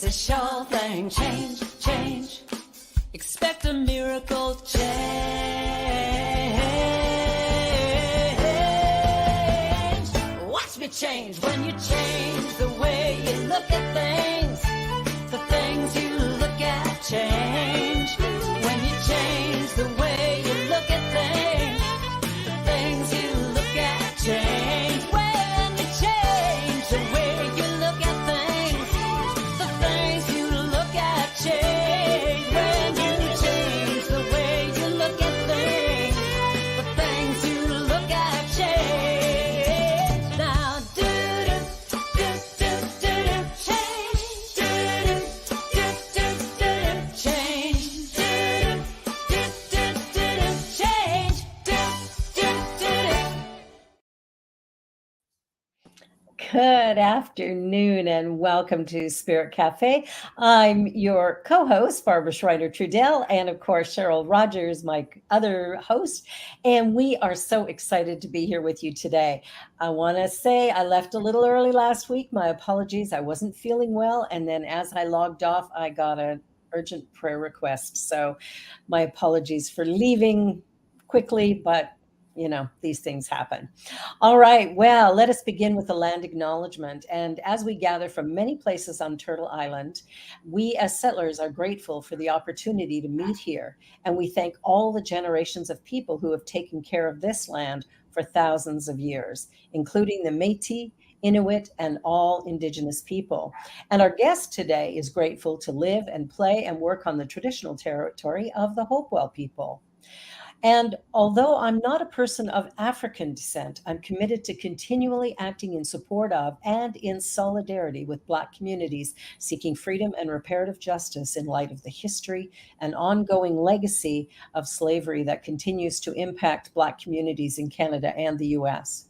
a sure thing. Change, change. Expect a miracle change. Watch me change when you change the way you look at things. The things you look at change. When you change the way you look at things, the things you look at change. When you change the way you look at things, the things you look at change. When you change the way you look at things, the things you look at change. Now do change. Change. Good afternoon and welcome to Spirit Cafe. I'm your co-host, Barbara Schreiner-Trudell, and of course, Cheryl Rogers, my other host. And we are so excited to be here with you today. I want to say I left a little early last week. My apologies. I wasn't feeling well. And then as I logged off, I got an urgent prayer request. So my apologies for leaving quickly, but these things happen. All right. Well, let us begin with the land acknowledgement. And as we gather from many places on Turtle Island, we as settlers are grateful for the opportunity to meet here. And we thank all the generations of people who have taken care of this land for thousands of years, including the Métis, Inuit, and all Indigenous people. And our guest today is grateful to live and play and work on the traditional territory of the Hopewell people. And although I'm not a person of African descent, I'm committed to continually acting in support of and in solidarity with Black communities seeking freedom and reparative justice in light of the history and ongoing legacy of slavery that continues to impact Black communities in Canada and the US.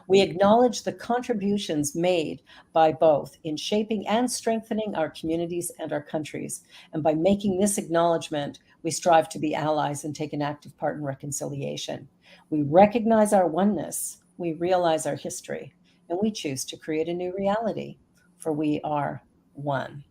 We acknowledge the contributions made by both in shaping and strengthening our communities and our countries. And by making this acknowledgement, we strive to be allies and take an active part in reconciliation. We recognize our oneness, we realize our history, and we choose to create a new reality, for we are one.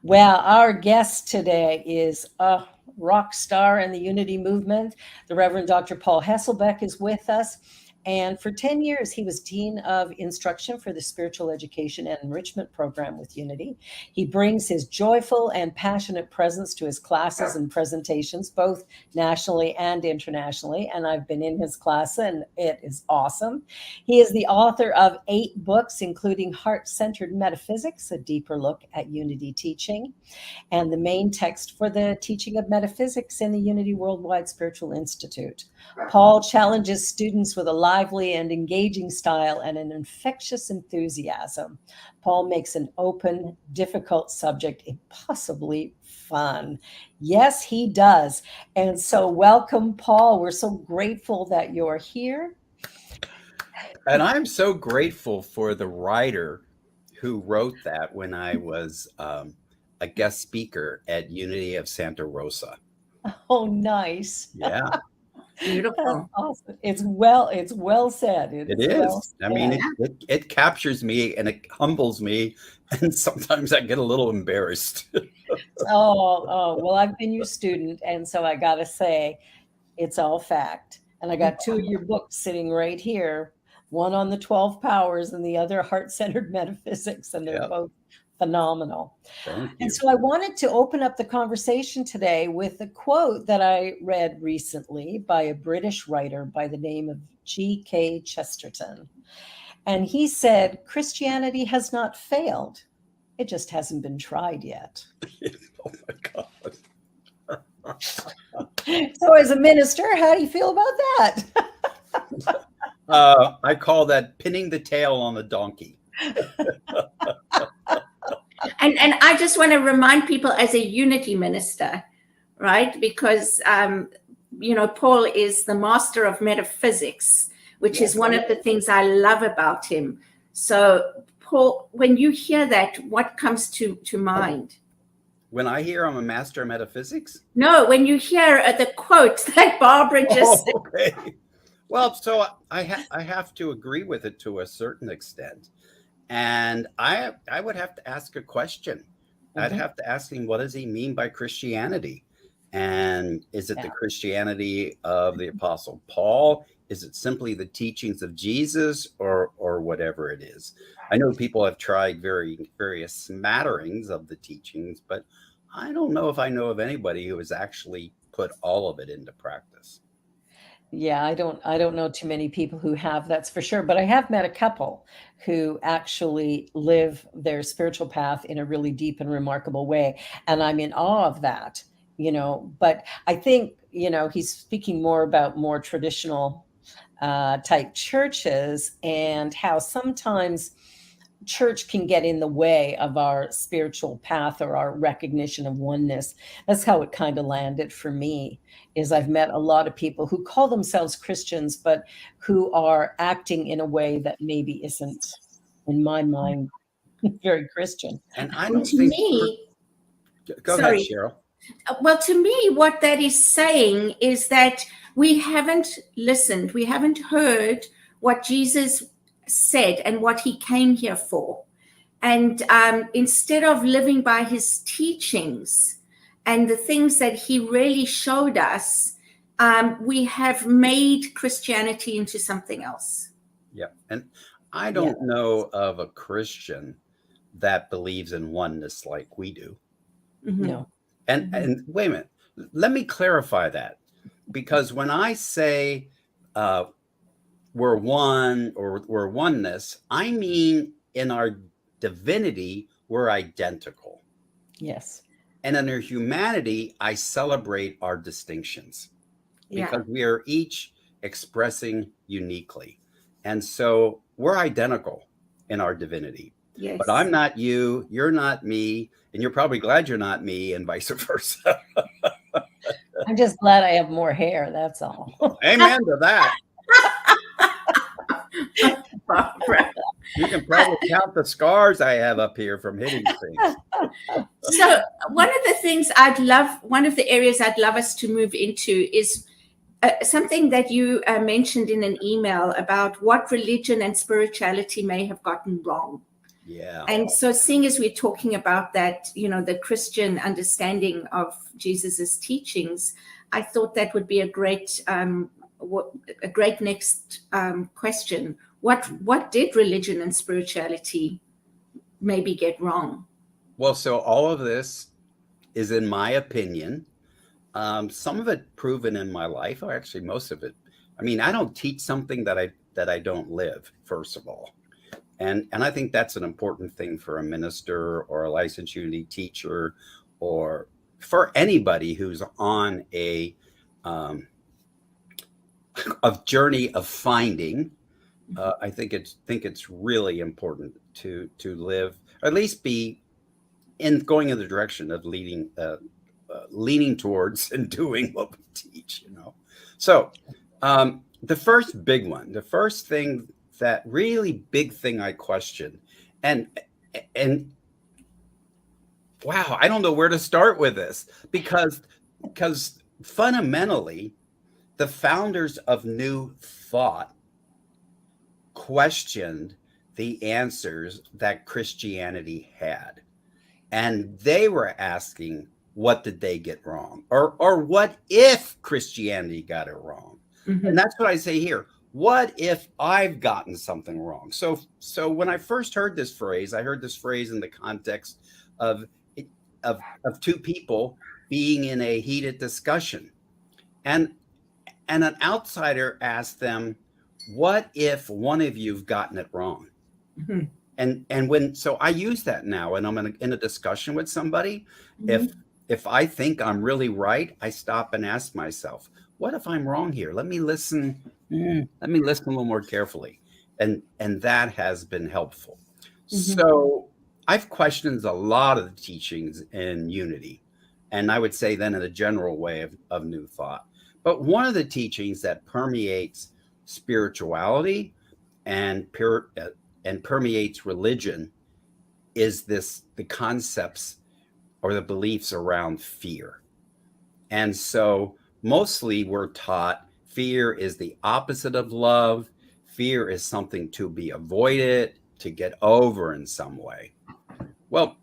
Well, our guest today is a rock star in the Unity movement. The Reverend Dr. Paul Hasselbeck is with us. And for 10 years, he was Dean of Instruction for the Spiritual Education and Enrichment Program with Unity. He brings his joyful and passionate presence to his classes and presentations, both nationally and internationally. And I've been in his class, and it is awesome. He is the author of 8 books, including Heart-Centered Metaphysics, a deeper look at Unity teaching, and the main text for the teaching of metaphysics in the Unity Worldwide Spiritual Institute. Paul challenges students with a lively and engaging style and an infectious enthusiasm. Paul makes an open, difficult subject impossibly fun. Yes, he does. And so welcome, Paul. We're so grateful that you're here. And I'm so grateful for the writer who wrote that when I was a guest speaker at Unity of Santa Rosa. Oh, nice. Yeah. Beautiful. Awesome. It's well said. It is. Well said. I mean, it captures me and it humbles me. And sometimes I get a little embarrassed. Well, I've been your student. And so I got to say, it's all fact. And I got 2 of your books sitting right here, one on the 12 powers and the other Heart-Centered Metaphysics. And they're both phenomenal. And so I wanted to open up the conversation today with a quote that I read recently by a British writer by the name of G.K. Chesterton. And he said, "Christianity has not failed. It just hasn't been tried yet." Oh my God. So as a minister, how do you feel about that? I call that pinning the tail on the donkey. And I just want to remind people as a Unity minister, right? Because, Paul is the master of metaphysics, which is one of the things I love about him. So, Paul, when you hear that, what comes to mind? When I hear I'm a master of metaphysics? No, when you hear the quote that Barbara just said. Okay. Well, so I have to agree with it to a certain extent. And I would have to ask a question. I'd Mhm. have to ask him, what does he mean by Christianity? And is it the Yeah. Christianity of the Apostle Paul? Is it simply the teachings of Jesus, or whatever it is? I know people have tried various smatterings of the teachings, but I don't know if I know of anybody who has actually put all of it into practice. Yeah, I don't know too many people who have, that's for sure, but I have met a couple who actually live their spiritual path in a really deep and remarkable way, and I'm in awe of that, but I think, he's speaking more about more traditional type churches, and how sometimes church can get in the way of our spiritual path or our recognition of oneness. That's how it kind of landed for me. Is I've met a lot of people who call themselves Christians, but who are acting in a way that maybe isn't, in my mind, very Christian. And I And don't to think. me, Go ahead, sorry. Cheryl. Well, to me, what that is saying is that we haven't listened, we haven't heard what Jesus said and what he came here for. And instead of living by his teachings and the things that he really showed us, we have made Christianity into something else. Yeah. And I Yeah. don't know of a Christian that believes in oneness like we do. Mhm. No. And wait a minute, let me clarify that, because when I say we're one, or we're oneness, I mean in our divinity we're identical, Yes. and in our humanity I celebrate our distinctions, Yeah. because we are each expressing uniquely, and so we're identical in our divinity. Yes. But I'm not you, you're not me, and you're probably glad you're not me, and vice versa. I'm just glad I have more hair. That's all. Amen to that. Barbara. You can probably count the scars I have up here from hitting things. So one of the areas I'd love us to move into is something that you mentioned in an email about what religion and spirituality may have gotten wrong. Yeah. And so seeing as we're talking about that, the Christian understanding of Jesus's teachings, I thought that would be a great next question. What did religion and spirituality maybe get wrong? Well, so all of this is, in my opinion, some of it proven in my life, or actually most of it. I mean, I don't teach something that I don't live, first of all. And I think that's an important thing for a minister or a licensed unity teacher, or for anybody who's on a journey of finding. I think it's really important to live, or at least be going in the direction of leaning towards and doing what we teach. So the first thing, that really big thing I question, and wow, I don't know where to start with this, because fundamentally the founders of New Thought questioned the answers that Christianity had. And they were asking, what did they get wrong? Or what if Christianity got it wrong? Mhm. And that's what I say here. What if I've gotten something wrong? So when I first heard this phrase, I heard this phrase in the context of two people being in a heated discussion. And an outsider asked them, what if one of you've gotten it wrong? Mhm. And so I use that now, and I'm in a discussion with somebody. If I think I'm really right, I stop and ask myself, what if I'm wrong here? Let me listen. Let me listen a little more carefully, and that has been helpful. So I've questioned a lot of the teachings in Unity, and I would say then in a general way of New Thought. But one of the teachings that permeates spirituality and permeates religion is the concepts or the beliefs around fear. And so mostly we're taught fear is the opposite of love. Fear is something to be avoided, to get over in some way. Well,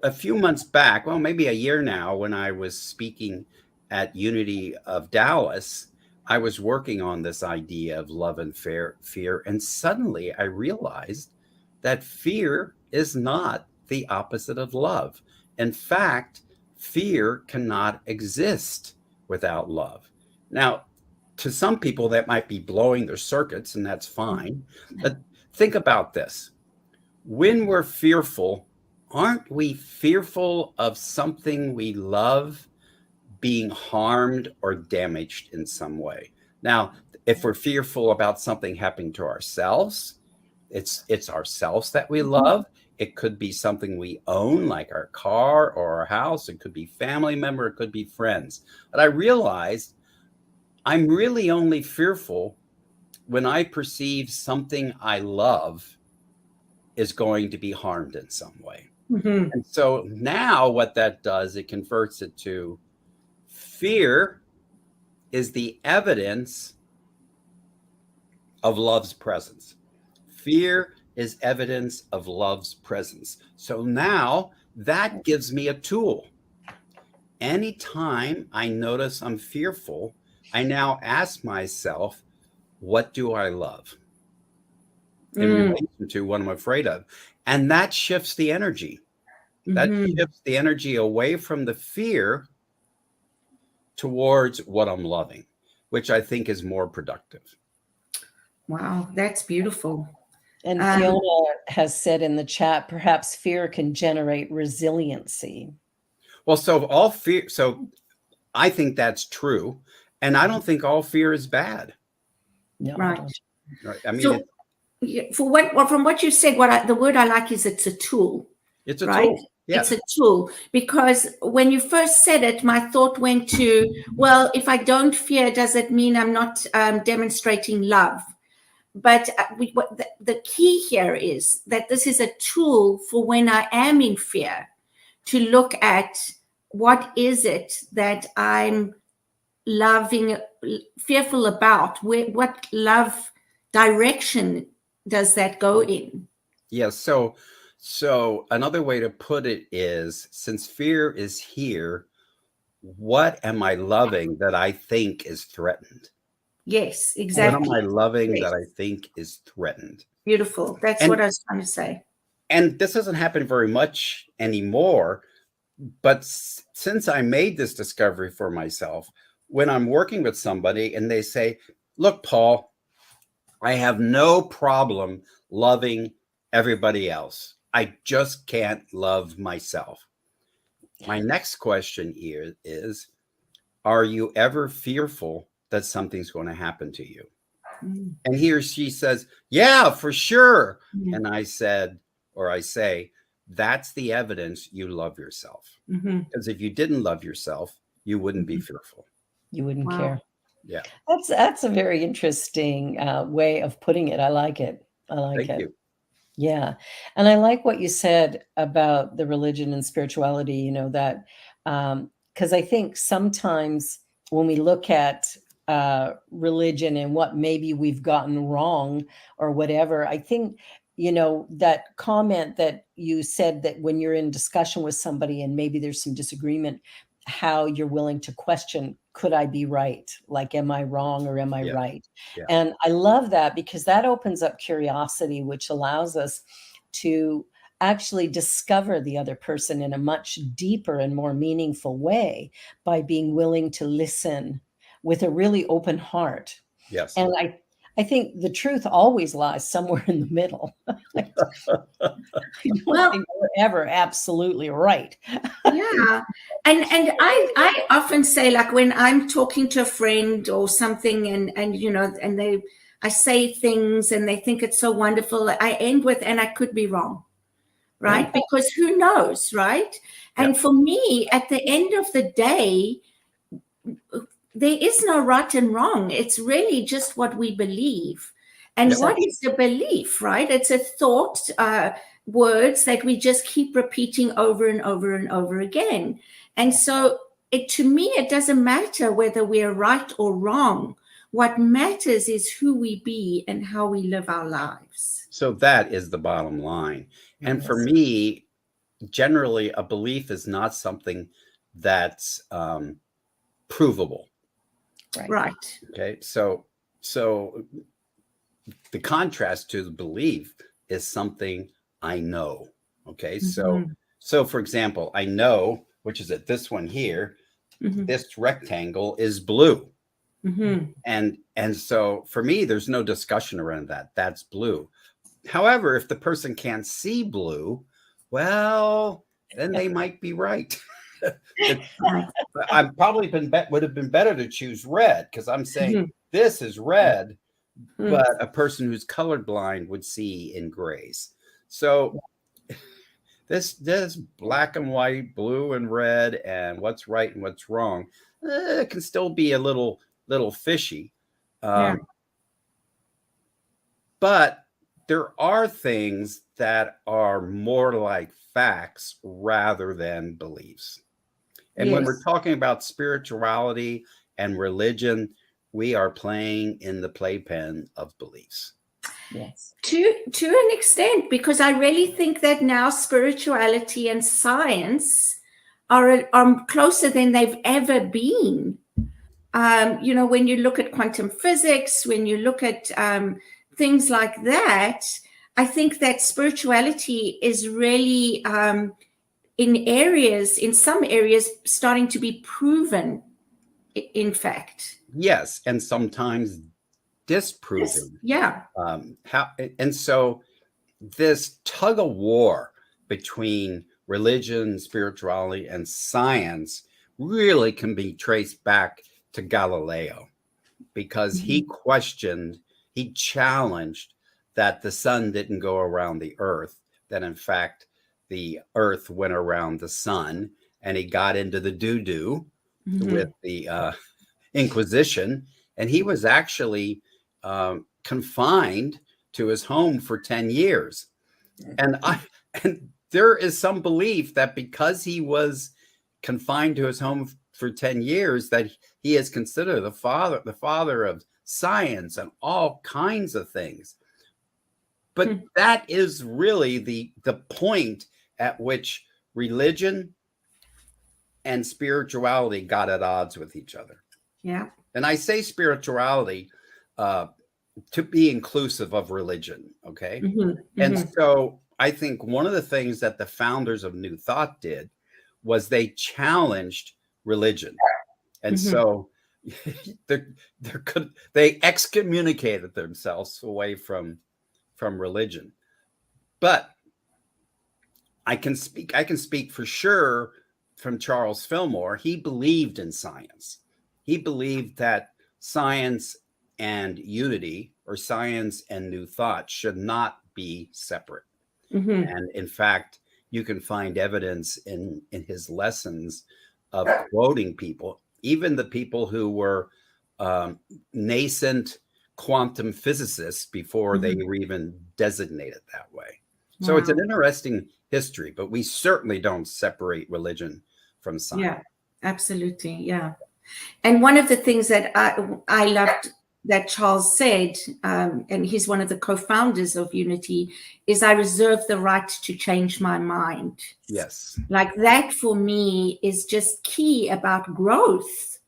a few months back, well, maybe a year now, when I was speaking at Unity of Dallas, I was working on this idea of love and fear. And suddenly I realized that fear is not the opposite of love. In fact, fear cannot exist without love. Now, to some people, that might be blowing their circuits, and that's fine. But think about this. When we're fearful, aren't we fearful of something we love being harmed or damaged in some way? Now, if we're fearful about something happening to ourselves, it's ourselves that we love. It could be something we own, like our car or our house. It could be family member. It could be friends. But I realized I'm really only fearful when I perceive something I love is going to be harmed in some way. Mm-hmm. And so now what that does, it converts it to fear is the evidence of love's presence. Fear is evidence of love's presence. So now that gives me a tool. Anytime I notice I'm fearful, I now ask myself, what do I love in relation to what I'm afraid of? And that shifts the energy. That shifts the energy away from the fear towards what I'm loving, which I think is more productive. Wow, that's beautiful. And Fiona has said in the chat, perhaps fear can generate resiliency. Well, so all fear, so I think that's true. And I don't think all fear is bad. No, Right. Right. I mean, So, from what you said, the word I like is it's a tool. it's a right? tool. Yes. It's a tool, because when you first said it, my thought went to, well, if I don't fear, does it mean I'm not demonstrating love? But the key here is that this is a tool for when I am in fear, to look at what is it that I'm fearful about. What love direction does that go in? Yes. So another way to put it is, since fear is here, what am I loving that I think is threatened? Yes, exactly. What am I loving Yes. that I think is threatened? Beautiful. That's what I was trying to say. And this doesn't happen very much anymore. But since I made this discovery for myself, when I'm working with somebody and they say, look, Paul, I have no problem loving everybody else. I just can't love myself. My next question here is, are you ever fearful that something's going to happen to you? And he or she says, yeah, for sure. And I say, that's the evidence you love yourself. Because if you didn't love yourself, you wouldn't be fearful. You wouldn't care. Yeah. That's a very interesting way of putting it. I like it. Thank you. Yeah. And I like what you said about the religion and spirituality, you know, that because I think sometimes when we look at religion and what maybe we've gotten wrong or whatever, I think, you know, that comment that you said, that when you're in discussion with somebody and maybe there's some disagreement, how you're willing to question, could I be right? Like, am I wrong or am I right? Yeah. And I love that, because that opens up curiosity, which allows us to actually discover the other person in a much deeper and more meaningful way by being willing to listen with a really open heart. Yes. And I think the truth always lies somewhere in the middle. I don't think we're ever absolutely right. Yeah. And I often say, like, when I'm talking to a friend or something, and you know, and I say things and they think it's so wonderful, I end with, and I could be wrong. Right? Because who knows, right? And for me, at the end of the day, there is no right and wrong. It's really just what we believe. And what is the belief, right? It's a thought, words that we just keep repeating over and over and over again. And so to me, it doesn't matter whether we're right or wrong. What matters is who we be and how we live our lives. So that is the bottom line. And for me, generally a belief is not something that's provable. Right. Okay, so the contrast to the belief is something I know. Okay, so for example, I know, which is at this one here, this rectangle is blue. And so for me, there's no discussion around that. That's blue. However, if the person can't see blue, well, then they might be right. I've probably would have been better to choose red, because I'm saying this is red, but a person who's colorblind would see in grays. So this black and white, blue and red, and what's right and what's wrong, it can still be a little fishy. But there are things that are more like facts rather than beliefs. And when we're talking about spirituality and religion, we are playing in the playpen of beliefs. Yes. To an extent, because I really think that now spirituality and science are closer than they've ever been. When you look at quantum physics, when you look at things like that, I think that spirituality is really in some areas starting to be proven, in fact. Yes, and sometimes disproven. Yes. Yeah. And so this tug of war between religion, spirituality, and science really can be traced back to Galileo, because he challenged that the sun didn't go around the earth, that in fact the earth went around the sun, and he got into the doo-doo with the Inquisition, and he was actually confined to his home for 10 years. And there is some belief that because he was confined to his home for 10 years, that he is considered the father of science and all kinds of things. But that is really the point at which religion and spirituality got at odds with each other. Yeah. And I say spirituality to be inclusive of religion. Okay. And so I think one of the things that the founders of New Thought did was they challenged religion. And so they excommunicated themselves away from religion. But I can speak for sure from Charles Fillmore. He believed in science. He believed that science and unity, or science and New Thought, should not be separate. And in fact, you can find evidence in his lessons of quoting people, even the people who were nascent quantum physicists before they were even designated that way. So it's an interesting history, but we certainly don't separate religion from science. Yeah, absolutely. Yeah. And one of the things that I loved that Charles said, and he's one of the co-founders of Unity, is I reserve the right to change my mind. Yes. Like that for me is just key about growth,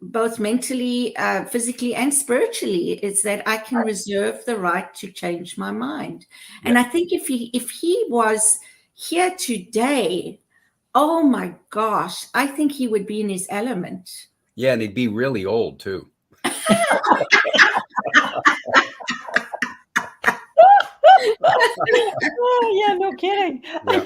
both mentally, physically, and spiritually. It's that I can reserve the right to change my mind. And I think if he was here today, oh my gosh, I think he would be in his element. Yeah, and he'd be really old too. Oh, yeah, no kidding. Yeah.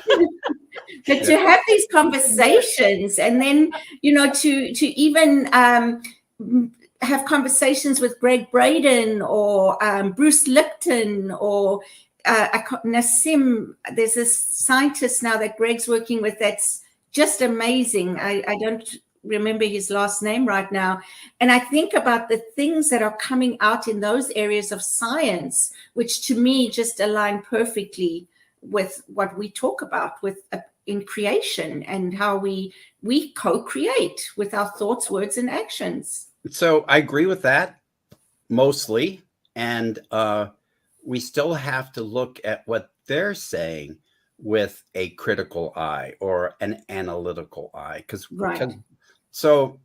But to have these conversations, and then to even have conversations with Greg Braden or Bruce Lipton or Nassim. There's this scientist now that Greg's working with that's just amazing. I don't remember his last name right now. And I think about the things that are coming out in those areas of science, which to me just align perfectly with what we talk about in creation, and how we co-create with our thoughts, words, and actions. So I agree with that mostly. And we still have to look at what they're saying with a critical eye or an analytical eye. Because Right. so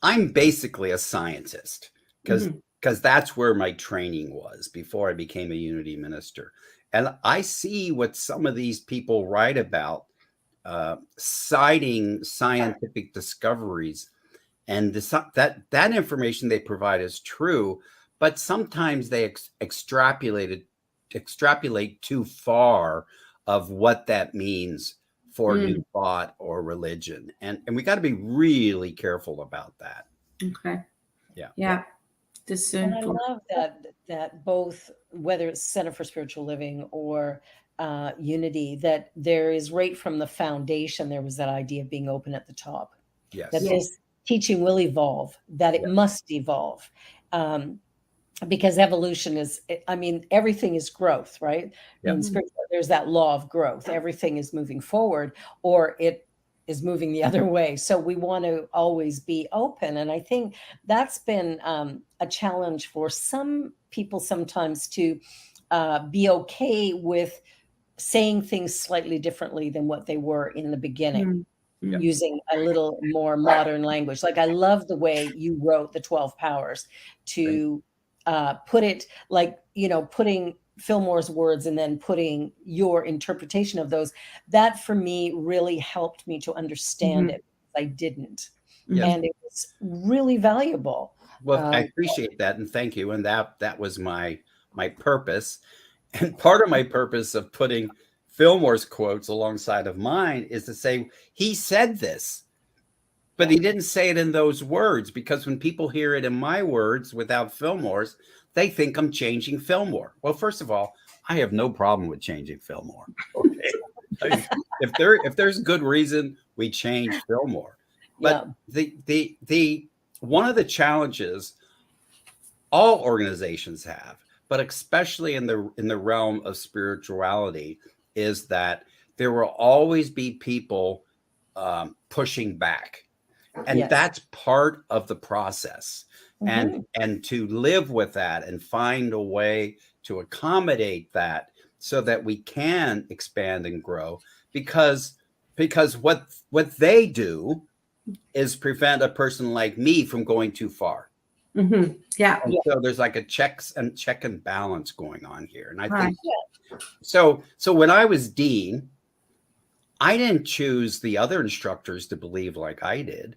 I'm basically a scientist because that's where my training was before I became a unity minister. And I see what some of these people write about, citing scientific discoveries, and that information they provide is true, but sometimes they extrapolate too far of what that means for new thought or religion, and we got to be really careful about that. Okay. Yeah. Yeah. And I love that both, whether it's Center for Spiritual Living or Unity, that there is right from the foundation, there was that idea of being open at the top. Yes. That this teaching will evolve, that it must evolve. Because evolution is, I mean, everything is growth, right? In spiritual, there's that law of growth. Everything is moving forward, or it is moving the other way. So we want to always be open. And I think that's been a challenge for some people sometimes to be okay with saying things slightly differently than what they were in the beginning. Using a little more modern language. Like, I love the way you wrote the 12 powers to put it like, putting Fillmore's words and then putting your interpretation of those. That for me really helped me to understand it. I didn't. And it was really valuable. Well, I appreciate that. And thank you. And that was my purpose. And part of my purpose of putting Fillmore's quotes alongside of mine is to say, he said this, but he didn't say it in those words, because when people hear it in my words without Fillmore's, they think I'm changing Fillmore. Well, first of all, I have no problem with changing Fillmore. Okay. if there's good reason, we change Fillmore. But the one of the challenges all organizations have, but especially in the realm of spirituality, is that there will always be people pushing back. And that's part of the process. And to live with that and find a way to accommodate that so that we can expand and grow, because what they do is prevent a person like me from going too far. Yeah. And so there's like a check and balance going on here. And I think so when I was dean, I didn't choose the other instructors to believe like I did.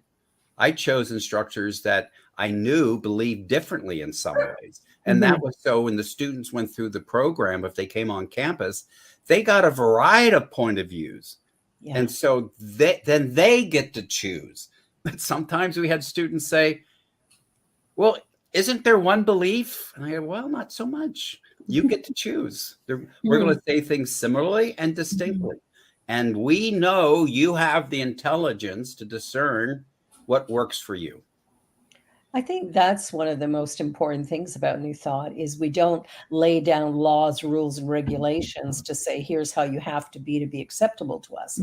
I chose instructors that I knew believed differently in some ways. And that was so when the students went through the program, if they came on campus, they got a variety of point of views. And so then they get to choose. But sometimes we had students say, well, isn't there one belief? And I go, well, not so much. You get to choose. We're going to say things similarly and distinctly. And we know you have the intelligence to discern what works for you. I think that's one of the most important things about New Thought is we don't lay down laws, rules, and regulations to say, here's how you have to be acceptable to us.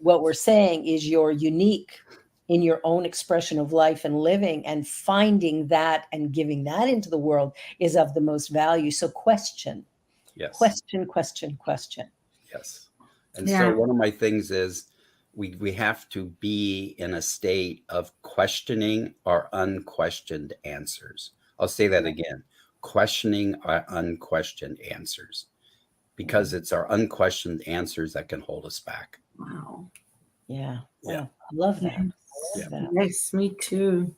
What we're saying is you're unique in your own expression of life and living, and finding that and giving that into the world is of the most value. So question. Question. Yes. And so one of my things is we have to be in a state of questioning our unquestioned answers. I'll say that again, questioning our unquestioned answers, because it's our unquestioned answers that can hold us back. Wow. Yeah. I love that. Yes, me too.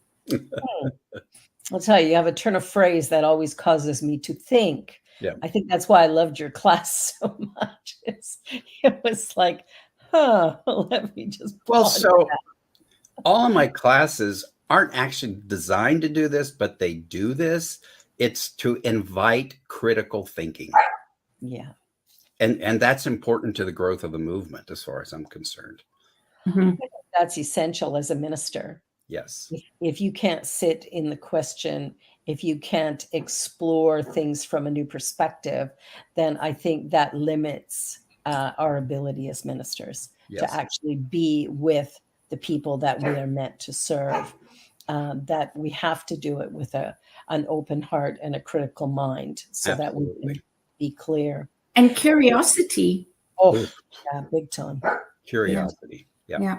I'll tell you, you have a turn of phrase that always causes me to think. I think that's why I loved your class so much. It was like, let me just. Well, so all of my classes aren't actually designed to do this, but they do this. It's to invite critical thinking. Yeah. And that's important to the growth of the movement, as far as I'm concerned. That's essential as a minister. Yes. If you can't sit in the question, if you can't explore things from a new perspective, then I think that limits our ability as ministers to actually be with the people that we are meant to serve. that we have to do it with an open heart and a critical mind so that we can be clear. And curiosity. Oh, yeah, big time. Curiosity. Yeah.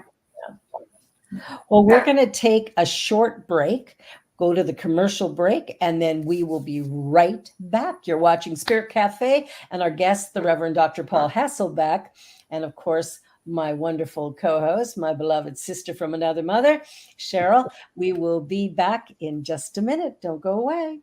Well, we're going to take a short break, go to the commercial break, and then we will be right back. You're watching Spirit Cafe, and our guest, the Reverend Dr. Paul Hasselbeck, and of course, my wonderful co-host, my beloved sister from another mother, Cheryl. We will be back in just a minute. Don't go away.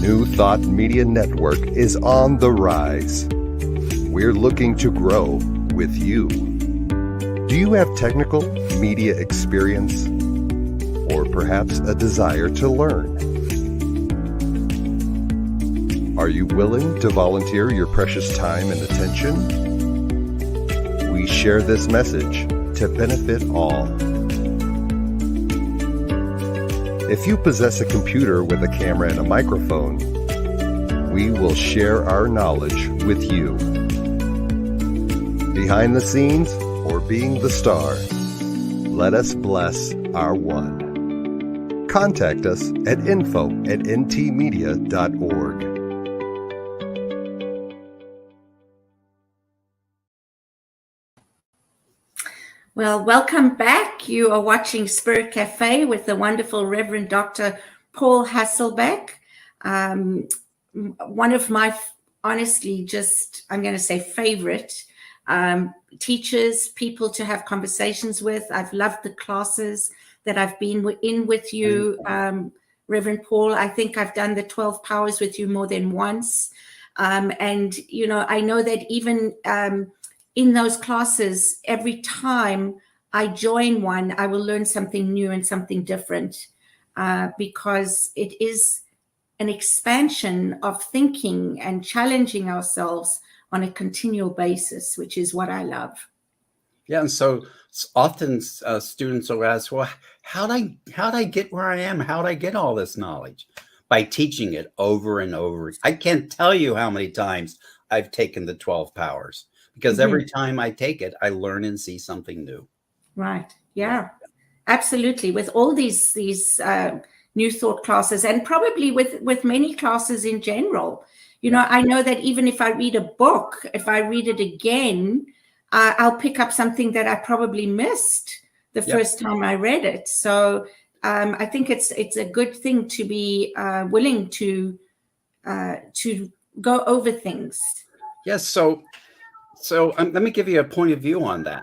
New Thought Media Network is on the rise. We're looking to grow with you. Do you have technical media experience? Or perhaps a desire to learn? Are you willing to volunteer your precious time and attention? We share this message to benefit all. If you possess a computer with a camera and a microphone, we will share our knowledge with you. Behind the scenes or being the star, let us bless our one. Contact us at info@ntmedia.org. Well, welcome back. You are watching Spirit Cafe with the wonderful Reverend Dr. Paul Hasselbeck. One of my, honestly, just, I'm going to say favorite teachers, people to have conversations with. I've loved the classes that I've been in with you, Reverend Paul. I think I've done the 12 powers with you more than once. And, you know, I know that even in those classes, every time I join one, I will learn something new and something different because it is an expansion of thinking and challenging ourselves on a continual basis, which is what I love. Yeah, and so often students will ask, well, how'd I get where I am? How'd I get all this knowledge? By teaching it over and over. I can't tell you how many times I've taken the 12 powers. Because every time I take it, I learn and see something new. Right. Yeah, absolutely. With all these new thought classes, and probably with many classes in general, you know, I know that even if I read a book, if I read it again, I'll pick up something that I probably missed the first time I read it. So I think it's a good thing to be willing to go over things. Yes. So let me give you a point of view on that.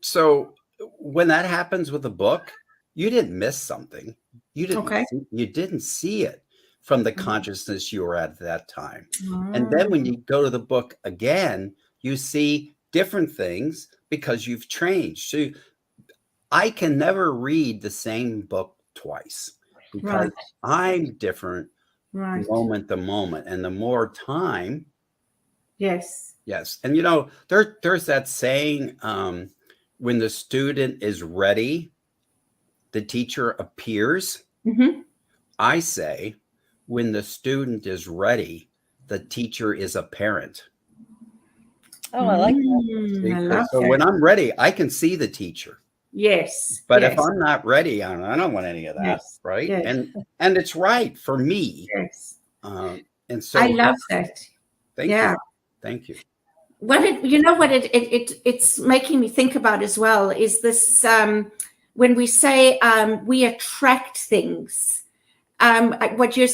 So when that happens with a book, you didn't miss something. You didn't see it from the consciousness you were at that time. And then when you go to the book again, you see different things because you've changed. So I can never read the same book twice because I'm different moment to moment. And the more time. Yes. And you know, there's that saying, when the student is ready, the teacher appears. I say, when the student is ready, the teacher is apparent. Oh, I like that. See, I love so that. when I'm ready, I can see the teacher. Yes. But yes, if I'm not ready, I don't want any of that, yes, right? yes, And it's right for me. yes. And I so love that. thank Yeah. you. Thank you. What it, you know, what it's making me think about as well is this, when we say we attract things. What you're,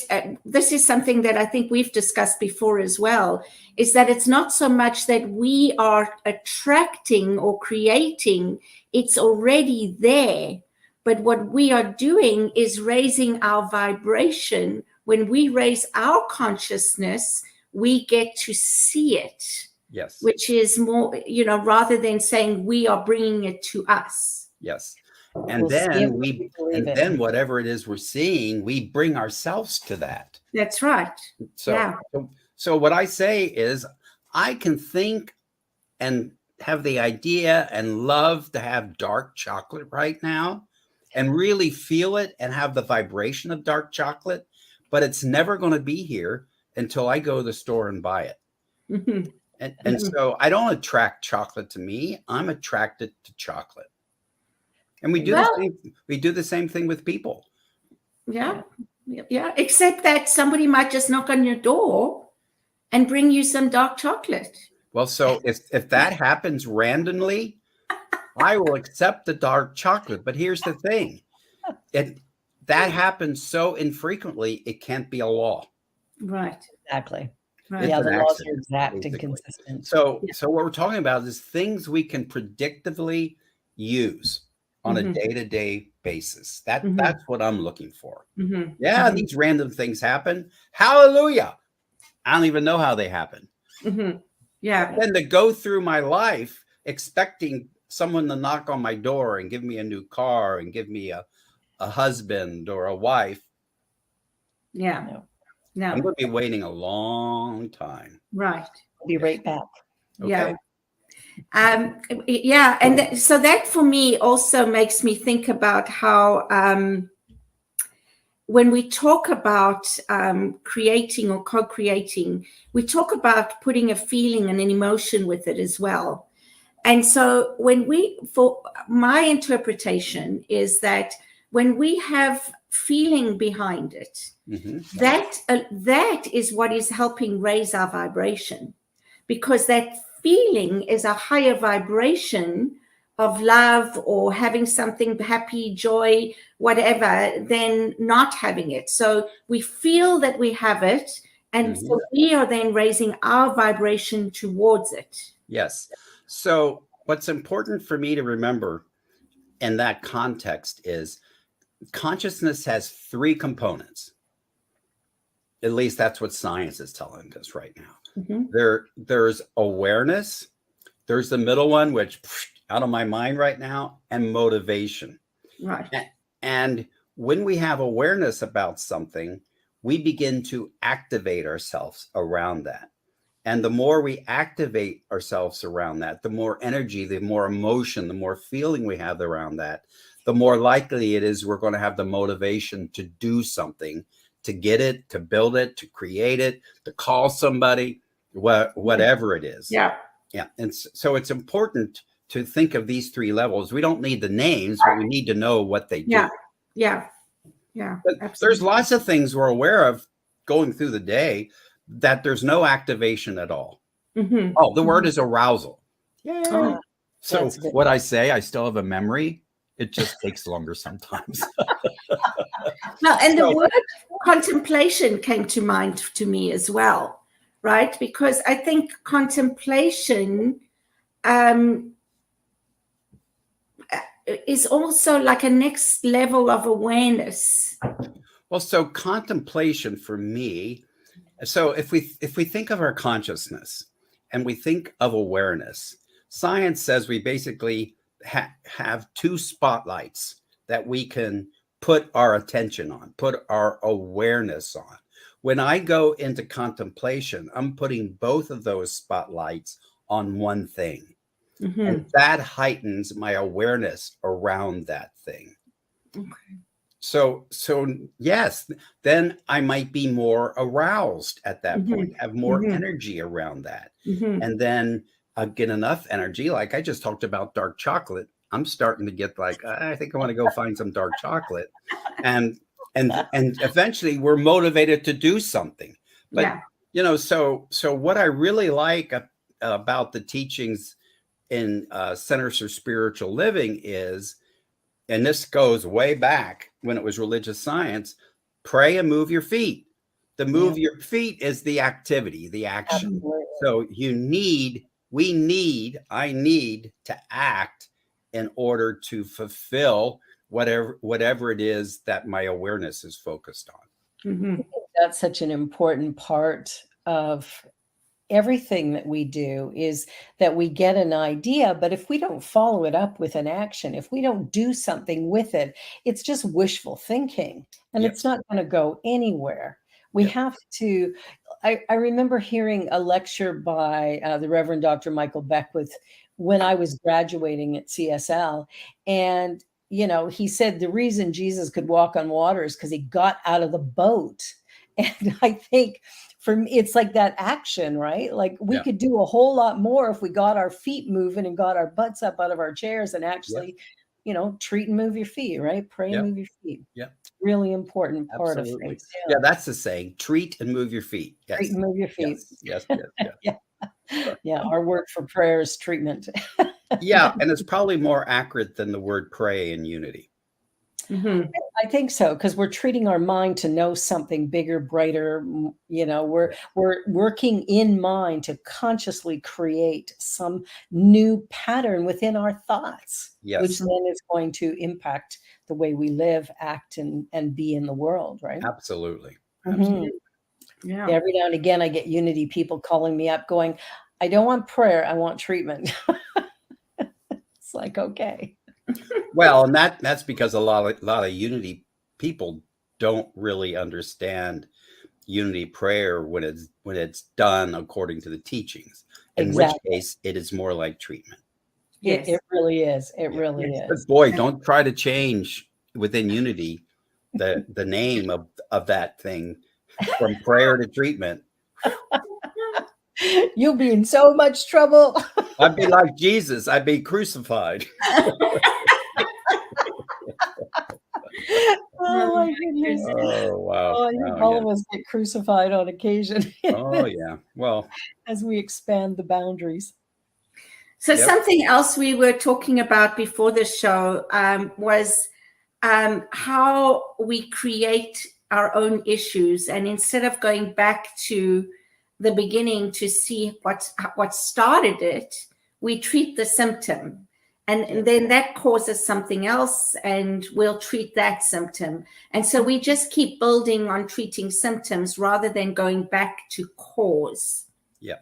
this is something that I think we've discussed before as well, is that it's not so much that we are attracting or creating, it's already there. But what we are doing is raising our vibration. When we raise our consciousness, we get to see it, Yes. which is more, rather than saying we are bringing it to us. Yes. And We'll see it then when we believe it. then whatever it is we're seeing, we bring ourselves to that. That's right. So, Yeah. so what I say is I can think and have the idea and love to have dark chocolate right now and really feel it and have the vibration of dark chocolate, but it's never going to be here until I go to the store and buy it. Mhm. And so I don't attract chocolate to me. I'm attracted to chocolate. And we do the same thing with people. Yeah. Yeah. Except that somebody might just knock on your door and bring you some dark chocolate. Well, so if that happens randomly, I will accept the dark chocolate. But here's the thing. That happens so infrequently, it can't be a law. Right. Exactly. Right. Yeah, It's the an laws accident, are exact and basically. consistent. So what we're talking about is things we can predictively use on a day-to-day basis. That's what I'm looking for. Mm-hmm. Yeah, these random things happen. Hallelujah. I don't even know how they happen. Mm-hmm. Yeah. But then to go through my life expecting someone to knock on my door and give me a new car and give me a husband or a wife. Yeah. No. I'm going to be waiting a long time. Right. I'll be right back. Okay. Yeah. And so that for me also makes me think about how when we talk about creating or co-creating, we talk about putting a feeling and an emotion with it as well. And so for my interpretation is that when we have feeling behind it, that is what is helping raise our vibration, because that feeling is a higher vibration of love or having something happy, joy, whatever, than not having it. So we feel that we have it, and so we are then raising our vibration towards it. Yes. So what's important for me to remember in that context is consciousness has 3 components. At least that's what science is telling us right now. There's awareness. There's the middle one, which out of my mind right now, and motivation. Right. And when we have awareness about something, we begin to activate ourselves around that. And the more we activate ourselves around that, the more energy, the more emotion, the more feeling we have around that, the more likely it is we're going to have the motivation to do something, to get it, to build it, to create it, to call somebody, whatever it is. Yeah. Yeah. And so it's important to think of these 3 levels. We don't need the names, but we need to know what they do. Yeah. Yeah. Yeah. But there's lots of things we're aware of going through the day that there's no activation at all. Oh, the word is arousal. Yay. Oh, So what I say, I still have a memory. It just takes longer sometimes. No, and the word contemplation came to mind to me as well, right? Because I think contemplation is also like a next level of awareness. Well, so contemplation for me, so if we think of our consciousness and we think of awareness, science says we basically have 2 spotlights that we can put our attention on, put our awareness on. When I go into contemplation, I'm putting both of those spotlights on one thing. And that heightens my awareness around that thing. Okay. So yes, then I might be more aroused at that point, have more energy around that. And then get enough energy. Like I just talked about dark chocolate. I'm starting to get like, I think I want to go find some dark chocolate. And eventually we're motivated to do something. But so what I really like about the teachings in Centers for Spiritual Living is, and this goes way back when it was religious science, pray and move your feet. The move your feet is the activity, the action. Absolutely. So I need to act in order to fulfill whatever it is that my awareness is focused on. Mm-hmm. That's such an important part of everything that we do, is that we get an idea, but if we don't follow it up with an action, if we don't do something with it, it's just wishful thinking, and it's not going to go anywhere. We have to, I remember hearing a lecture by the Reverend Dr. Michael Beckwith when I was graduating at CSL. And, he said the reason Jesus could walk on water is because he got out of the boat. And I think for me, it's like that action, right? Like we could do a whole lot more if we got our feet moving and got our butts up out of our chairs and actually, treat and move your feet, right? Pray and move your feet. Yeah. Really important part of things. Yeah, that's the saying. Treat and move your feet. Yes. Treat and move your feet. Yes. Yeah. Our word for prayer is treatment. Yeah. And it's probably more accurate than the word pray in unity. Mm-hmm. I think so, because we're treating our mind to know something bigger, brighter. We're working in mind to consciously create some new pattern within our thoughts, which then is going to impact the way we live, act, and be in the world, right? Absolutely. Mm-hmm. Yeah. Every now and again, I get unity people calling me up going, I don't want prayer, I want treatment. It's like, okay. Well, and that's because a lot of unity people don't really understand unity prayer when it's done according to the teachings. In which case, it is more like treatment. It really is. It really is. But boy, don't try to change within unity the name of that thing from prayer to treatment. You'll be in so much trouble. I'd be like Jesus. I'd be crucified. Oh my goodness. Oh wow. All of us get crucified on occasion. Oh yeah. Well, as we expand the boundaries. So something else we were talking about before the show was how we create our own issues, and instead of going back to the beginning to see what started it, we treat the symptom. And then that causes something else, and we'll treat that symptom. And so we just keep building on treating symptoms rather than going back to cause. Yeah.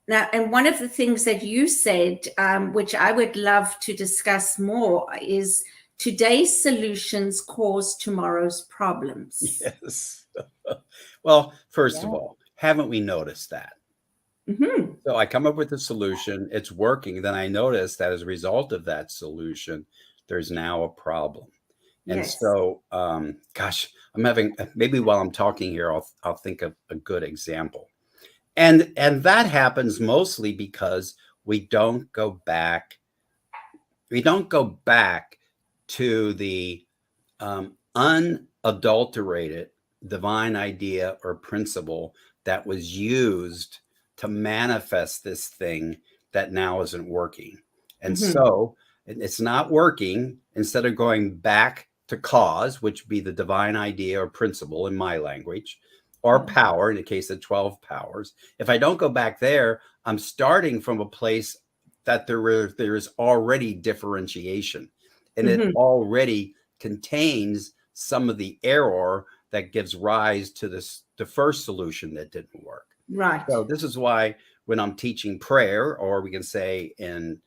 Now, and one of the things that you said, which I would love to discuss more, is today's solutions cause tomorrow's problems. Yes. Well, first of all, haven't we noticed that? Mm-hmm. So I come up with a solution, it's working. Then I notice that as a result of that solution, there's now a problem. And so, gosh, I'm having, maybe while I'm talking here, I'll think of a good example. And that happens mostly because we don't go back to the unadulterated divine idea or principle that was used to manifest this thing that now isn't working. And so it's not working. Instead of going back to cause, which would be the divine idea or principle in my language, or power in the case of 12 powers, if I don't go back there, I'm starting from a place that there is already differentiation, and it already contains some of the error that gives rise to the first solution that didn't work. Right. So this is why when I'm teaching prayer, or we can say in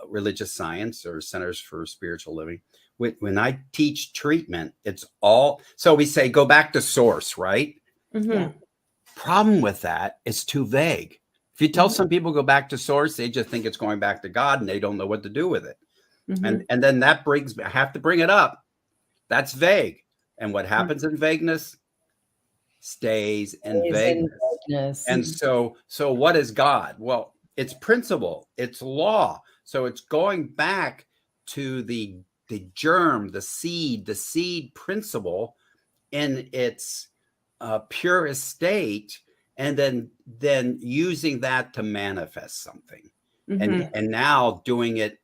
religious science or Centers for Spiritual Living, when I teach treatment, it's all, so we say, go back to source, right? Mm-hmm. Problem with that, it's too vague. If you tell some people go back to source, they just think it's going back to God and they don't know what to do with it. And then that brings me, I have to bring it up. That's vague. And what happens in vagueness stays in vagueness. And so what is God? Well, it's principle, it's law. So it's going back to the germ, the seed principle in its purest state, and then using that to manifest something, and now doing it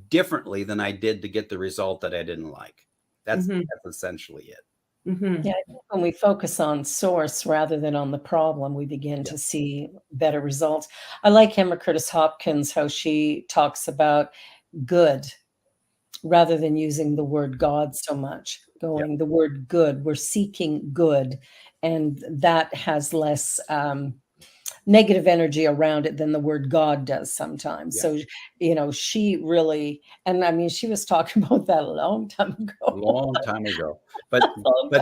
differently than I did to get the result that I didn't like. That's essentially it. Yeah, I think when we focus on source rather than on the problem, we begin to see better results. I like Emma Curtis Hopkins, how she talks about good rather than using the word God so much, going the word good. We're seeking good, and that has less negative energy around it than the word God does sometimes. Yeah. So, you know, she really, and I mean, she was talking about that a long time ago. Long time ago. But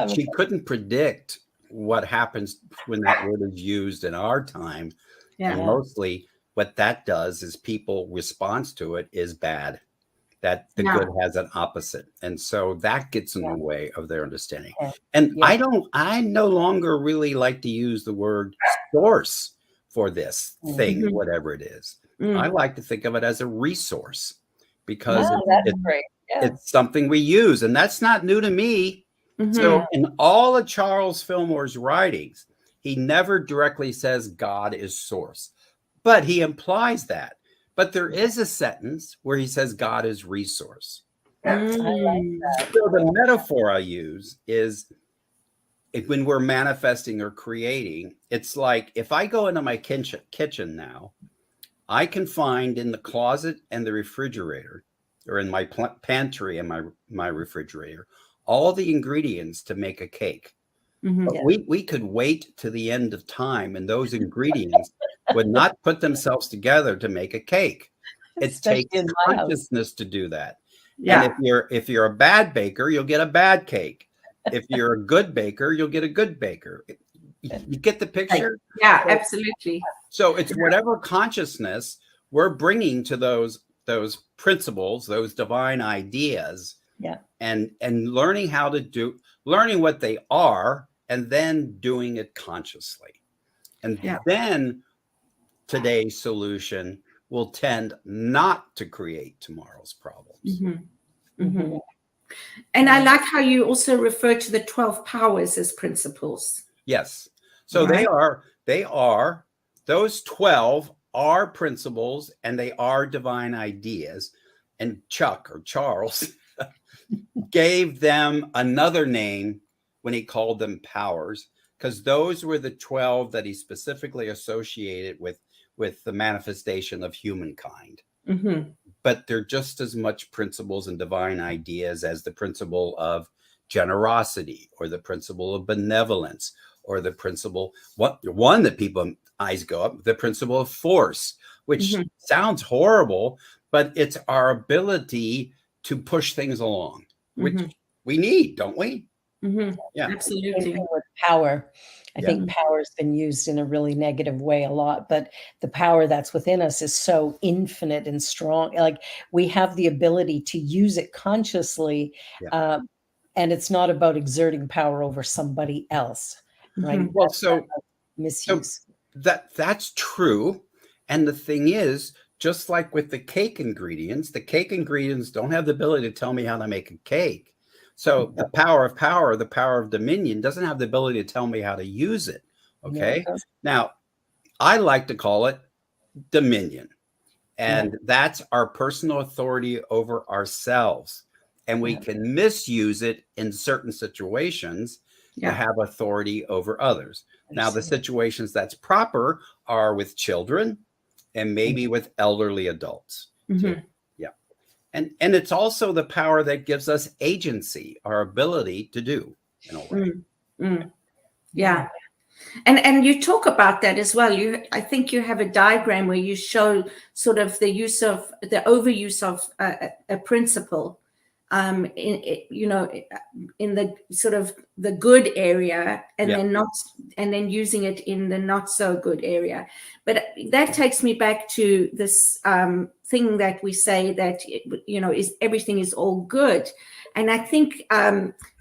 she couldn't predict what happens when that word is used in our time. And mostly what that does is people response to it is bad. That the good has an opposite. And so that gets in the way of their understanding. And I no longer really like to use the word source for this thing, whatever it is. I like to think of it as a resource, because that's great. it's something we use, and that's not new to me. So in all of Charles Fillmore's writings, he never directly says God is source, but he implies that. But there is a sentence where he says God is resource. I like that. So the metaphor I use is, when we're manifesting or creating, it's like if I go into my kitchen now, I can find in the closet and the refrigerator, or in my pantry and my refrigerator, all the ingredients to make a cake. But we could wait to the end of time, and those ingredients would not put themselves together to make a cake. It Especially takes in my house. consciousness to do that. And if you're a bad baker, you'll get a bad cake. If you're a good baker, you'll get a good baker. You get the picture? Yeah, absolutely. So it's whatever consciousness we're bringing to those principles, those divine ideas, and learning how to learning what they are, and then doing it consciously. And then today's solution will tend not to create tomorrow's problems. And I like how you also refer to the 12 powers as principles. Yes. So they are those 12 are principles, and they are divine ideas. And Chuck, or Charles, gave them another name when he called them powers, because those were the 12 that he specifically associated with the manifestation of humankind. But they're just as much principles and divine ideas as the principle of generosity, or the principle of benevolence, or the principle, one that people eyes go up, the principle of force, which sounds horrible, but it's our ability to push things along, which we need, don't we? Yeah, absolutely. With power, I think power has been used in a really negative way a lot, but the power that's within us is so infinite and strong. Like, we have the ability to use it consciously, and it's not about exerting power over somebody else, right? Well, so misuse. That's true. And the thing is, just like with the cake ingredients don't have the ability to tell me how to make a cake. So the power of power, the power of dominion, doesn't have the ability to tell me how to use it. Okay. Now, I like to call it dominion. And that's our personal authority over ourselves. And we can misuse it in certain situations to have authority over others. Now, the situations that's proper are with children and maybe with elderly adults. And it's also the power that gives us agency, our ability to do, in a way. Yeah. And you talk about that as well. I think you have a diagram where you show sort of the overuse of a principle, in the sort of the good area, and then using it in the not so good area. But that takes me back to this thing that we say that is everything is all good, and I think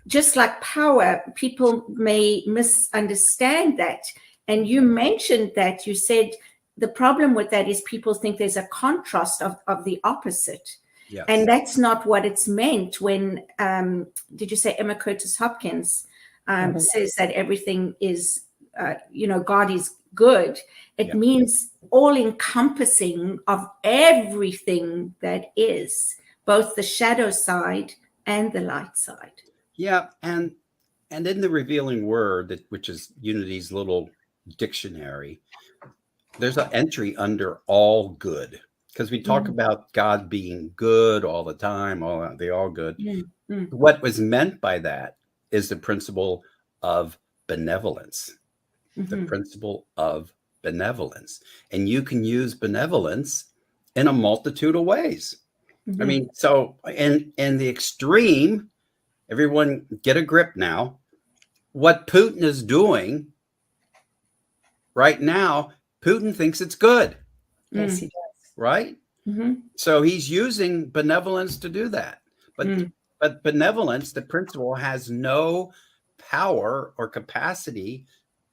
just like power, people may misunderstand that. And you mentioned that, you said the problem with that is people think there's a contrast of the opposite. Yes. And that's not what it's meant when, did you say Emma Curtis Hopkins says that everything is, God is good. It means all encompassing of everything that is, both the shadow side and the light side. Yeah. And in the Revealing Word, which is Unity's little dictionary, there's an entry under all good, because we talk about God being good all the time, the all good. What was meant by that is the principle of benevolence, the principle of benevolence. And you can use benevolence in a multitude of ways. I mean, so in the extreme, everyone get a grip now. What Putin is doing right now, Putin thinks it's good. Yes, he does. Right? So he's using benevolence to do that. But benevolence, the principle, has no power or capacity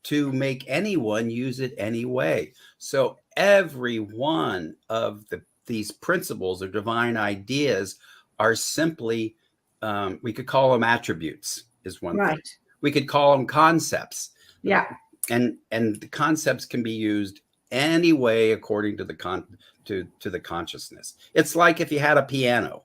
to make anyone use it anyway. So every one of these principles or divine ideas are simply, we could call them attributes, is one thing. We could call them concepts. Yeah. And the concepts can be used any way according to the consciousness. It's like if you had a piano.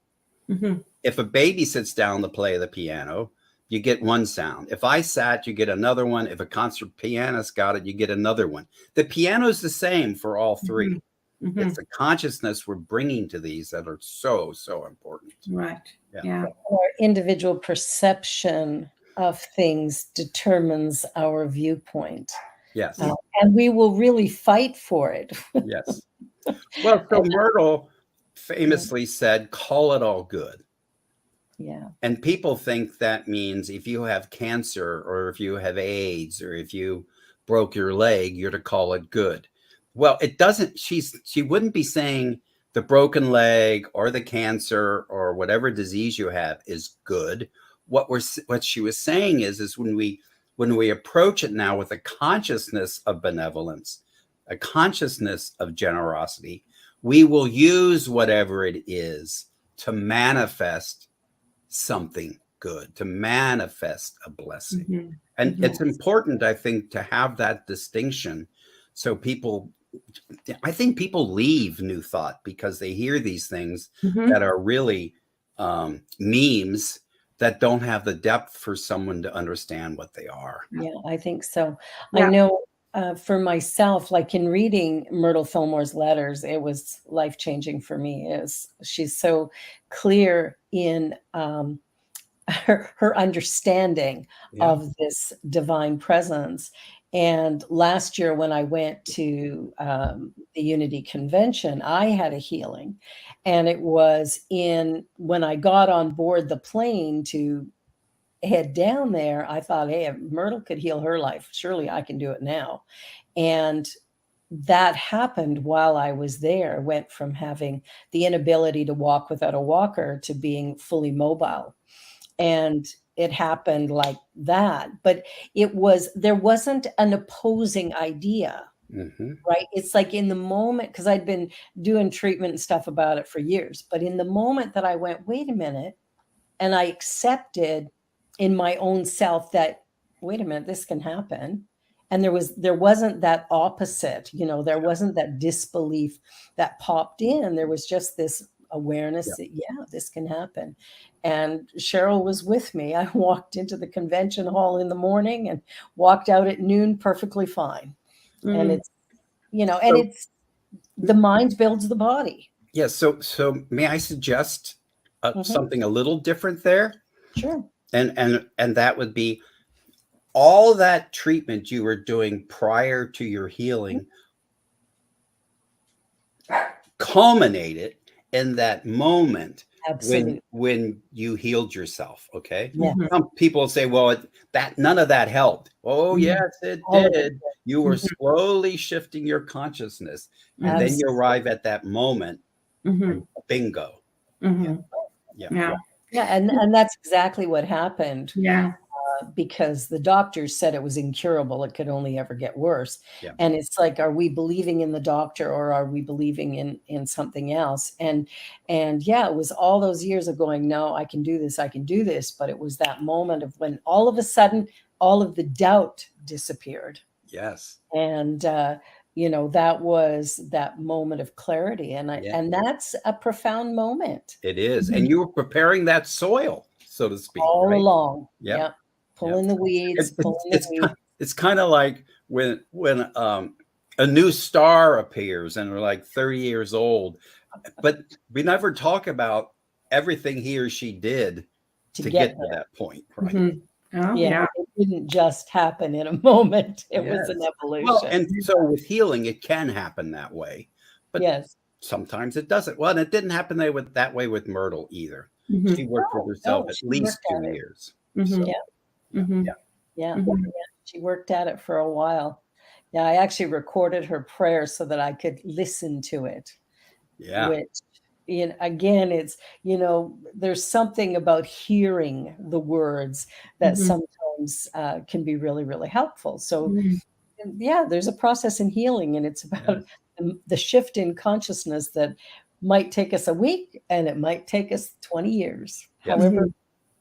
If a baby sits down to play the piano, you get one sound. If I sat, you get another one. If a concert pianist got it, you get another one. The piano's the same for all three. It's the consciousness we're bringing to these that are so, so important. Right. Yeah. Our individual perception of things determines our viewpoint. Yes. And we will really fight for it. Yes. Well, so Myrtle famously said, call it all good. Yeah. And people think that means if you have cancer or if you have AIDS or if you broke your leg, you're to call it good. Well, it doesn't. She wouldn't be saying the broken leg or the cancer or whatever disease you have is good. What she was saying is when we approach it now with a consciousness of benevolence, a consciousness of generosity, we will use whatever it is to manifest something good, to manifest a blessing. And it's important, I think, to have that distinction. So I think people leave New Thought because they hear these things that are really memes that don't have the depth for someone to understand what they are. Yeah, I think so. Yeah. I know for myself, like in reading Myrtle Fillmore's letters, it was life-changing for me. She's so clear in her understanding of this divine presence. And last year when I went to the Unity Convention, I had a healing. And it was when I got on board the plane to head down there, I thought, hey, if Myrtle could heal her life, surely I can do it now. And that happened while I was there. Went from having the inability to walk without a walker to being fully mobile. And it happened like that. But there wasn't an opposing idea, right? It's like in the moment, because I'd been doing treatment and stuff about it for years. But in the moment that I went, wait a minute, and I accepted in my own self that, wait a minute, this can happen. And there wasn't that opposite, there wasn't that disbelief that popped in. There was just this awareness that, this can happen. And Cheryl was with me. I walked into the convention hall in the morning and walked out at noon perfectly fine. And it's, it's the mind builds the body. Yes. So may I suggest something a little different there? Sure. And that would be all that treatment you were doing prior to your healing culminated in that moment. Absolutely. when you healed yourself. Okay. Yeah. Some people say, well, none of that helped. Oh, yes, it did. You were slowly shifting your consciousness. And then you arrive at that moment. Bingo. Yeah. And that's exactly what happened. Yeah. because the doctors said it was incurable. It could only ever get worse. Yeah. And it's like, are we believing in the doctor or are we believing in something else? And yeah, it was all those years of going, no, I can do this. I can do this. But it was that moment of when all of a sudden, all of the doubt disappeared. Yes. And, that was that moment of clarity. And and that's a profound moment. It is. And you were preparing that soil, so to speak. All right? along. Yep. Yeah. Pulling the weeds, It's kind of like when a new star appears and they're like 30 years old, but we never talk about everything he or she did to get to that point, right? Mhm. Oh, yeah. It didn't just happen in a moment. It was an evolution. Well, and so with healing, it can happen that way, but sometimes it doesn't. Well, and it didn't happen that way with Myrtle either. Mhm. She worked with herself at least 2 years. Mhm. So, Yeah. She worked at it for a while. Yeah, I actually recorded her prayer so that I could listen to it. Yeah. Which, again, it's, there's something about hearing the words that sometimes can be really, really helpful. So, there's a process in healing, and it's about the shift in consciousness that might take us a week and it might take us 20 years. Yes.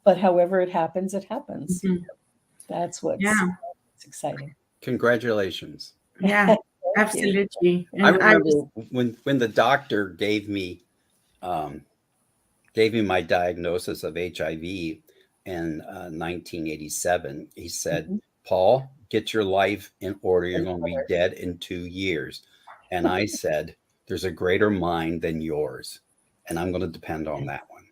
However it happens, it happens. That's what's exciting. Congratulations. Yeah, absolutely. And I remember when the doctor gave me my diagnosis of HIV in 1987. He said, Paul, get your life in order. You're going to be dead in 2 years. And I said, there's a greater mind than yours. And I'm going to depend on that one.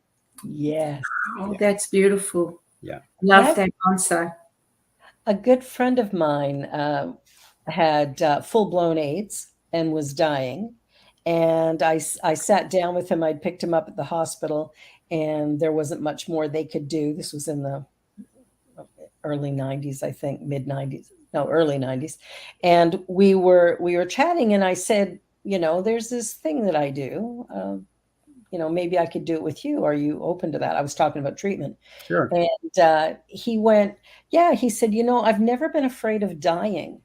Yes. Oh, that's beautiful. Yeah. Love that answer. A good friend of mine had full-blown AIDS and was dying. And I sat down with him. I'd picked him up at the hospital, and there wasn't much more they could do. This was in the early 90s, I think, early 90s. And we were chatting, and I said, there's this thing that I do. Maybe I could do it with you. Are you open to that? I was talking about treatment. Sure. And he went, he said, I've never been afraid of dying.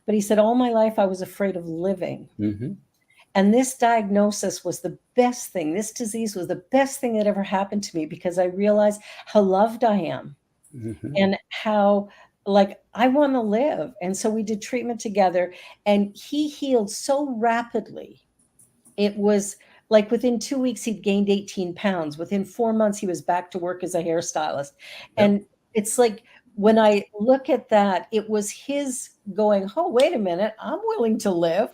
But he said, all my life I was afraid of living. Mm-hmm. And this diagnosis was the best thing. This disease was the best thing that ever happened to me, because I realized how loved I am and how I want to live. And so we did treatment together, and he healed so rapidly. It was like within 2 weeks, he'd gained 18 pounds. Within 4 months, he was back to work as a hairstylist. And it's like, when I look at that, it was his going, oh, wait a minute, I'm willing to live.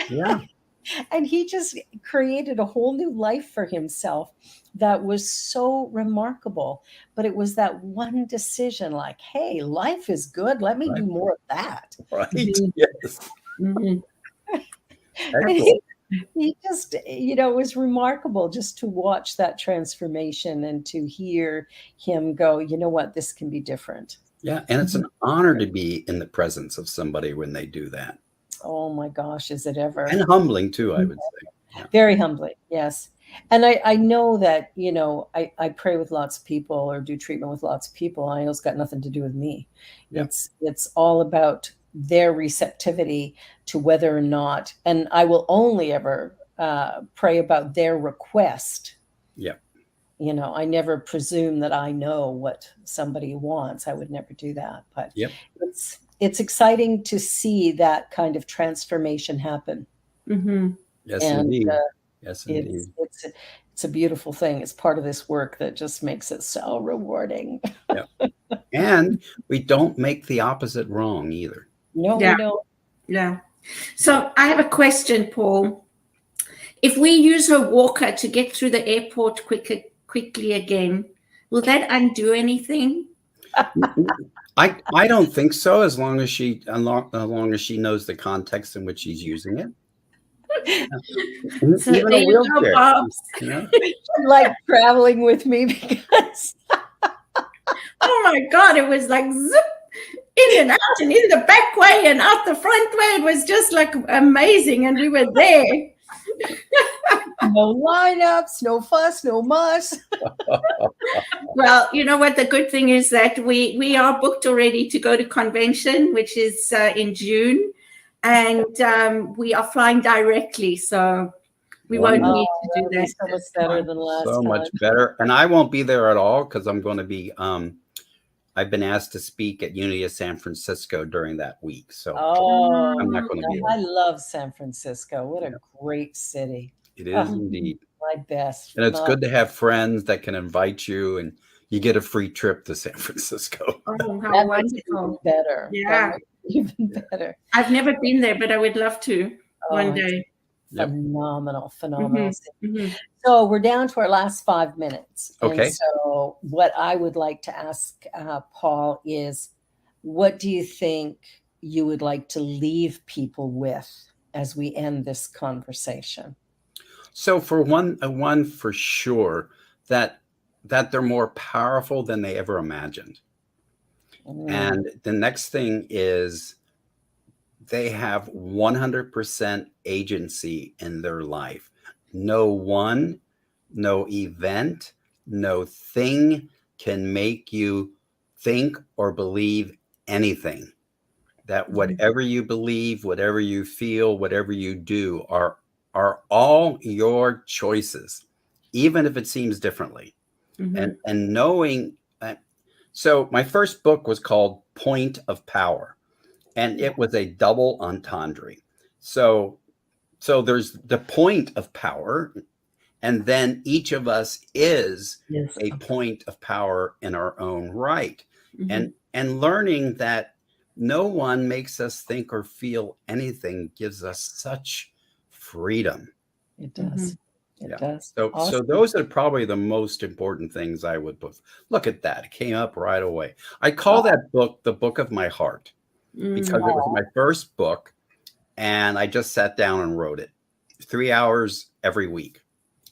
Yeah. And he just created a whole new life for himself that was so remarkable. But it was that one decision, like, hey, life is good. Let me do more of that. Right. Yes. He just, it was remarkable just to watch that transformation and to hear him go, you know what, this can be different. Yeah. And it's an honor to be in the presence of somebody when they do that. Oh my gosh, is it ever? And humbling too, I would say. Yeah. Very humbling, yes. And I know that, I pray with lots of people or do treatment with lots of people. I know it's got nothing to do with me. Yeah. It's all about their receptivity to whether or not, and I will only ever pray about their request. Yeah. I never presume that I know what somebody wants. I would never do that. But it's exciting to see that kind of transformation happen. Mm-hmm. Yes, and, indeed. Yes, indeed. It's a beautiful thing. It's part of this work that just makes it so rewarding. Yeah. And we don't make the opposite wrong either. No, we don't. Yeah. So I have a question, Paul. If we use her walker to get through the airport quickly again, will that undo anything? I don't think so, as long as she knows the context in which she's using it. So Even a wheelchair. Like traveling with me, because oh my God, it was like zip in and out and in the back way and out the front way. It was just like amazing, and we were there. No lineups, no fuss, no muss. Well, you know what? The good thing is that we are booked already to go to convention, which is in June, and we are flying directly, so we won't Wonderful. need to do That'll be that. so much this better time. than last So time. much better. And I won't be there at all because I'm going to be, I've been asked to speak at Unity of San Francisco during that week. So Oh, I'm not going to be I there. love San Francisco. What a great city. It is Oh, indeed. my best. And it's Oh, good to have friends that can invite you and you get a free trip to San Francisco. Oh, how that makes it even wonderful. better. That Yeah. makes it even better. I've never been there, but I would love to one Oh, day. Yep. phenomenal. Mhm. So we're down to our last 5 minutes. Okay. And so what I would like to ask Paul is, what do you think you would like to leave people with as we end this conversation? So for one for sure, that they're more powerful than they ever imagined. And the next thing is they have 100% agency in their life. No one, no event, no thing can make you think or believe anything. That whatever you believe, whatever you feel, whatever you do are all your choices, even if it seems differently. Mhm. And knowing that. So my first book was called Point of Power, and it was a double entendre. So there's the point of power, and then each of us is Yes. a point of power in our own right. Mhm. And learning that no one makes us think or feel anything gives us such freedom. It does. It Yeah. does. So Awesome. those are probably the most important things I would put. Look at that. It came up right away. I call that book the book of my heart because it was my first book, and I just sat down and wrote it 3 hours every week,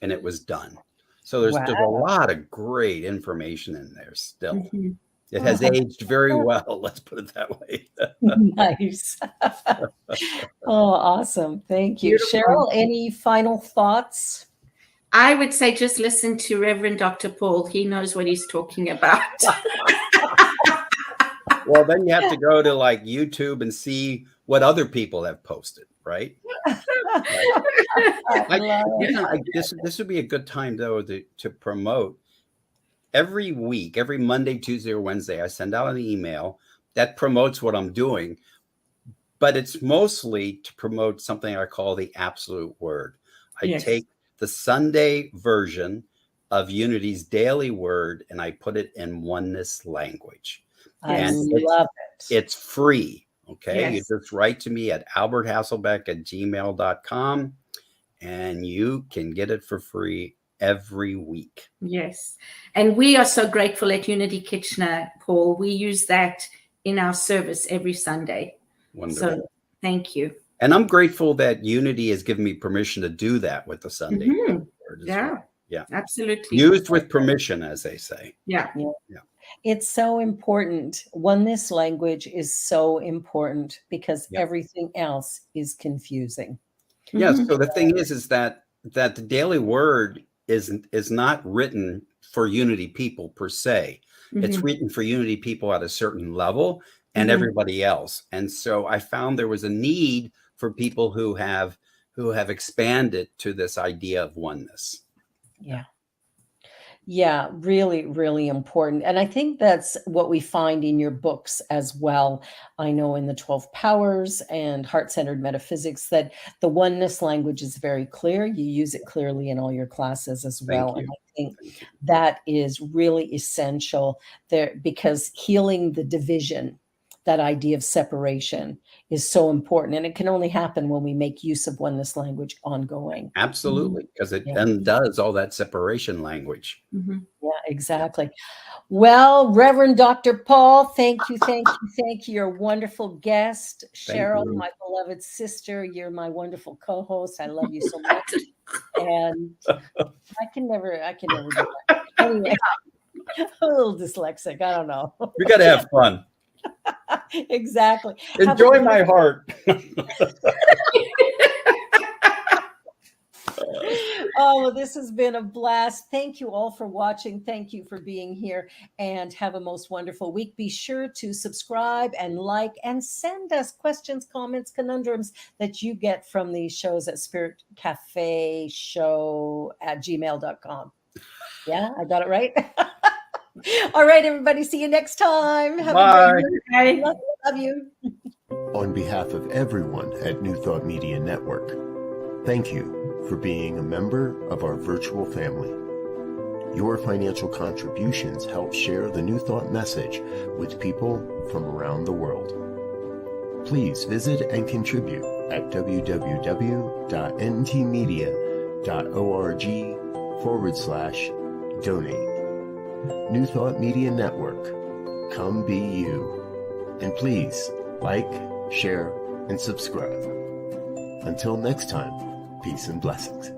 and it was done. So there's a lot of great information in there still. Mhm. It has aged very well. Let's put it that way. Nice. Oh, awesome. Thank you. Beautiful. Cheryl, any final thoughts? I would say just listen to Reverend Dr. Paul. He knows what he's talking about. Well, then you have to go to like YouTube and see what other people have posted, right? This would be a good time though to promote. Every week, every Monday, Tuesday, or Wednesday, I send out an email that promotes what I'm doing, but it's mostly to promote something I call the absolute word. I take the Sunday version of Unity's daily word and I put it in oneness language. I love it. It's free. Okay. Yes. You just write to me at alberthasselbeck@gmail.com and you can get it for free every week. Yes. And we are so grateful at Unity Kitchener, Paul. We use that in our service every Sunday. Wonderful. So thank you. And I'm grateful that Unity has given me permission to do that with the Sunday word as Yeah. well. Yeah. Absolutely. Used with permission, as they say. Yeah. It's so important. Oneness language is so important because everything else is confusing. Yes. So the thing is that the daily word is not written for Unity people per se. It's written for Unity people at a certain level and everybody else. And so I found there was a need for people who have expanded to this idea of oneness. Yeah. Yeah, really, really important. And I think that's what we find in your books as well. I know in the 12 Powers and Heart-Centered Metaphysics that the oneness language is very clear. You use it clearly in all your classes as well. And I think that is really essential there because healing the division, that idea of separation, is so important. And it can only happen when we make use of oneness language ongoing. Absolutely, because it undoes all that separation language. Yeah, exactly. Well, Reverend Dr. Paul, thank you. You're a wonderful guest. Cheryl, my beloved sister, you're my wonderful co-host. I love you so much. And I can never do that. Anyway, a little dyslexic. I don't know. We got to have fun. Exactly. Enjoy my heart. Oh, well, this has been a blast. Thank you all for watching. Thank you for being here, and have a most wonderful week. Be sure to subscribe and like and send us questions, comments, conundrums that you get from these shows at spiritcafeshow@gmail.com. Yeah, I got it right. All right, everybody. See you next time. Have Bye. a great week. Love you. On behalf of everyone at New Thought Media Network, thank you for being a member of our virtual family. Your financial contributions help share the New Thought message with people from around the world. Please visit and contribute at www.ntmedia.org/donate. New Thought Media Network, come be you. And please like, share, and subscribe. Until next time, peace and blessings.